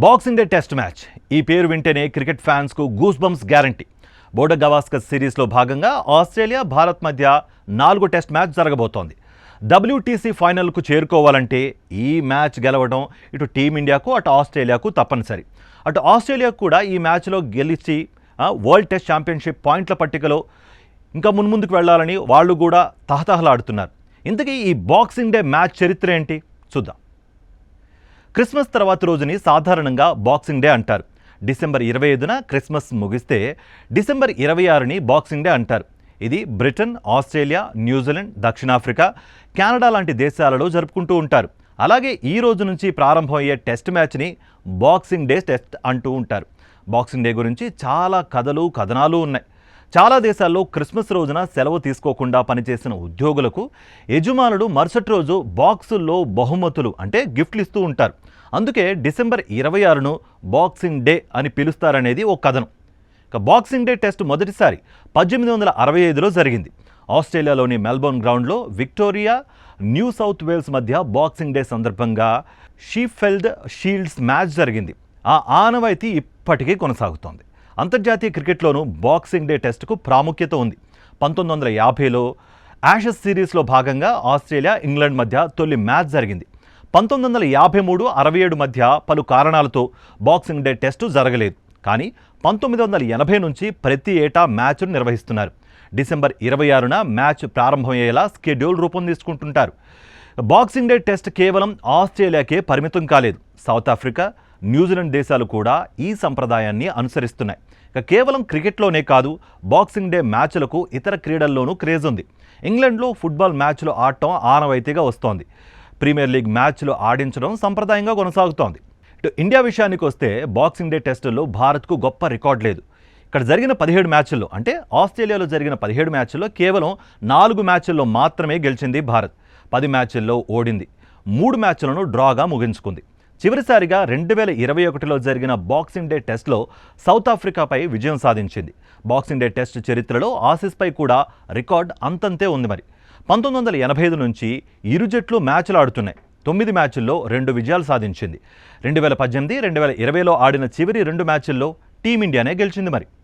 Boxing day test match ఈ పేరు వింటేనే క్రికెట్ ఫ్యాన్స్కు goose bumps guarantee. Border Gavaskar సిరీస్లో భాగంగా ఆస్ట్రేలియా భారత్ మధ్య 4వ టెస్ట్ మ్యాచ్ జరగబోతోంది. WTC ఫైనల్కు చేరుకోవాలంటే ఈ మ్యాచ్ గెలవడం ఇటు టీమిండియాకు అటు ఆస్ట్రేలియాకు తప్పనిసరి. అటు ఆస్ట్రేలియాకు కూడా ఈ మ్యాచ్లో గెలిచి వరల్డ్ టెస్ట్ ఛాంపియన్షిప్ పాయింట్ల పట్టికలో ఇంకా మున్ముందుకు వెళ్లాలని వాళ్ళు కూడా తహతహలాడుతున్నారు. ఇంతకీ ఈ బాక్సింగ్ డే మ్యాచ్ చరిత్ర ఏంటి చూద్దాం. క్రిస్మస్ తర్వాత రోజుని సాధారణంగా బాక్సింగ్ డే అంటారు. డిసెంబర్ 25న క్రిస్మస్ ముగిస్తే డిసెంబర్ 26ని బాక్సింగ్ డే అంటారు. ఇది బ్రిటన్, ఆస్ట్రేలియా, న్యూజిలాండ్, దక్షిణాఫ్రికా, కెనడా లాంటి దేశాలలో జరుపుకుంటూ ఉంటారు. అలాగే ఈ రోజు నుంచి ప్రారంభమయ్యే టెస్ట్ మ్యాచ్ని బాక్సింగ్ డే టెస్ట్ అంటూ ఉంటారు. బాక్సింగ్ డే గురించి చాలా కథలు కథనాలు ఉన్నాయి. చాలా దేశాల్లో క్రిస్మస్ రోజున సెలవు తీసుకోకుండా పనిచేసిన ఉద్యోగులకు యజమానులు మరుసటి రోజు బాక్సుల్లో బహుమతులు అంటే గిఫ్ట్లు ఇస్తూ ఉంటారు. అందుకే డిసెంబర్ 26ను బాక్సింగ్ డే అని పిలుస్తారనేది ఓ కథనం. ఇక బాక్సింగ్ డే టెస్ట్ మొదటిసారి 1865లో జరిగింది. ఆస్ట్రేలియాలోని మెల్బోర్న్ గ్రౌండ్లో విక్టోరియా, న్యూ సౌత్ వేల్స్ మధ్య బాక్సింగ్ డే సందర్భంగా షీఫెల్డ్ షీల్డ్స్ మ్యాచ్ జరిగింది. ఆ ఆనవాయితీ ఇప్పటికీ కొనసాగుతోంది. అంతర్జాతీయ క్రికెట్లోనూ బాక్సింగ్ డే టెస్టుకు ప్రాముఖ్యత ఉంది. 1950లో యాషెస్ సిరీస్లో భాగంగా ఆస్ట్రేలియా, ఇంగ్లాండ్ మధ్య తొలి మ్యాచ్ జరిగింది. 1953-67 మధ్య పలు కారణాలతో బాక్సింగ్ డే టెస్టు జరగలేదు. కానీ 1980 నుంచి ప్రతి ఏటా మ్యాచ్ను నిర్వహిస్తున్నారు. డిసెంబర్ 26న మ్యాచ్ ప్రారంభమయ్యేలా స్కెడ్యూల్ రూపొందించుకుంటుంటారు. బాక్సింగ్ డే టెస్ట్ కేవలం ఆస్ట్రేలియాకే పరిమితం కాలేదు. సౌత్ ఆఫ్రికా, న్యూజిలాండ్ దేశాలు కూడా ఈ సంప్రదాయాన్ని అనుసరిస్తున్నాయి. ఇక కేవలం క్రికెట్లోనే కాదు, బాక్సింగ్ డే మ్యాచ్లకు ఇతర క్రీడల్లోనూ క్రేజ్ ఉంది. ఇంగ్లాండ్లో ఫుట్బాల్ మ్యాచ్లు ఆడటం ఆనవాయితీగా వస్తోంది. ప్రీమియర్ లీగ్ మ్యాచ్లు ఆడించడం సంప్రదాయంగా కొనసాగుతోంది. ఇటు ఇండియా విషయానికి వస్తే బాక్సింగ్ డే టెస్టుల్లో భారత్కు గొప్ప రికార్డు లేదు. ఇక్కడ జరిగిన 17 మ్యాచ్ల్లో అంటే ఆస్ట్రేలియాలో జరిగిన 17 మ్యాచ్ల్లో కేవలం 4 మ్యాచ్ల్లో మాత్రమే గెలిచింది భారత్. 10 మ్యాచ్ల్లో ఓడింది. 3 మ్యాచ్లను డ్రాగా ముగించుకుంది. చివరిసారిగా 2021లో జరిగిన బాక్సింగ్ డే టెస్ట్లో సౌత్ ఆఫ్రికాపై విజయం సాధించింది. బాక్సింగ్ డే టెస్ట్ చరిత్రలో ఆసీస్పై కూడా రికార్డ్ అంతంతే ఉంది. మరి 1985 నుంచి ఇరు జట్లు మ్యాచ్లు ఆడుతున్నాయి. 9 మ్యాచ్ల్లో 2 విజయాలు సాధించింది. 2018, 2020లో ఆడిన చివరి 2 మ్యాచ్ల్లో టీమిండియానే గెలిచింది. మరి